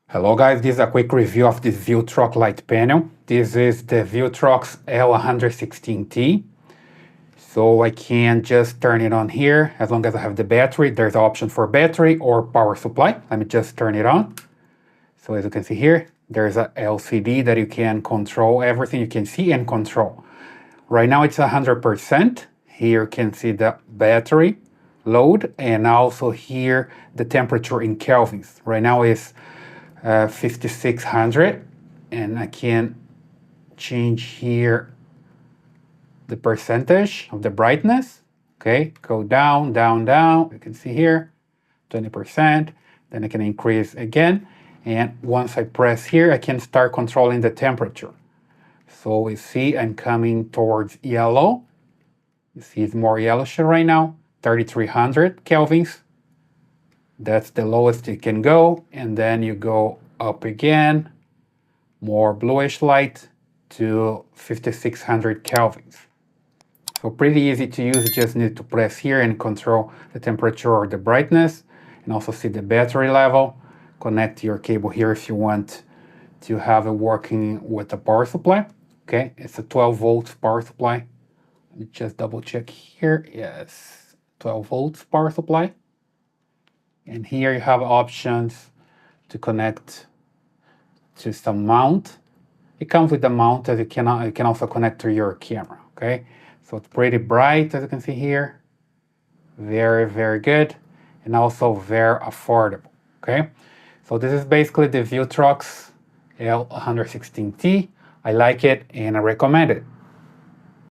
Hello guys, this is a quick review of this Viltrox light panel. This is the Viltrox L116T. So I can just turn it on here as long as I have the battery. There's an option for battery or power supply. Let me just turn it on. So as you can see here, there's a LCD that you can control everything. You can see and control. Right now it's 100%. Here you can see the battery load and also here the temperature in kelvins. Right now it's 5600, and I can change here the percentage of the brightness. Okay, go down, down, down. You can see here 20%. Then I can increase again, and once I press here, I can start controlling the temperature. So we see I'm coming towards yellow. You see it's more yellowish right now, 3300 kelvins. That's the lowest you can go, and then you go up again, more bluish light to 5600 kelvins. So pretty easy to use. You just need to press here and control the temperature or the brightness, and also see the battery level. Connect your cable here if you want to have it working with a power supply. Okay, it's a 12 volts power supply. Let me just double check here. Yes, 12 volts power supply. And here you have options to connect to some mount. It comes with a mount that you can also connect to your camera, okay? So it's pretty bright, as you can see here. Very, very good. And also very affordable, okay? So this is basically the Viltrox L116T. I like it and I recommend it.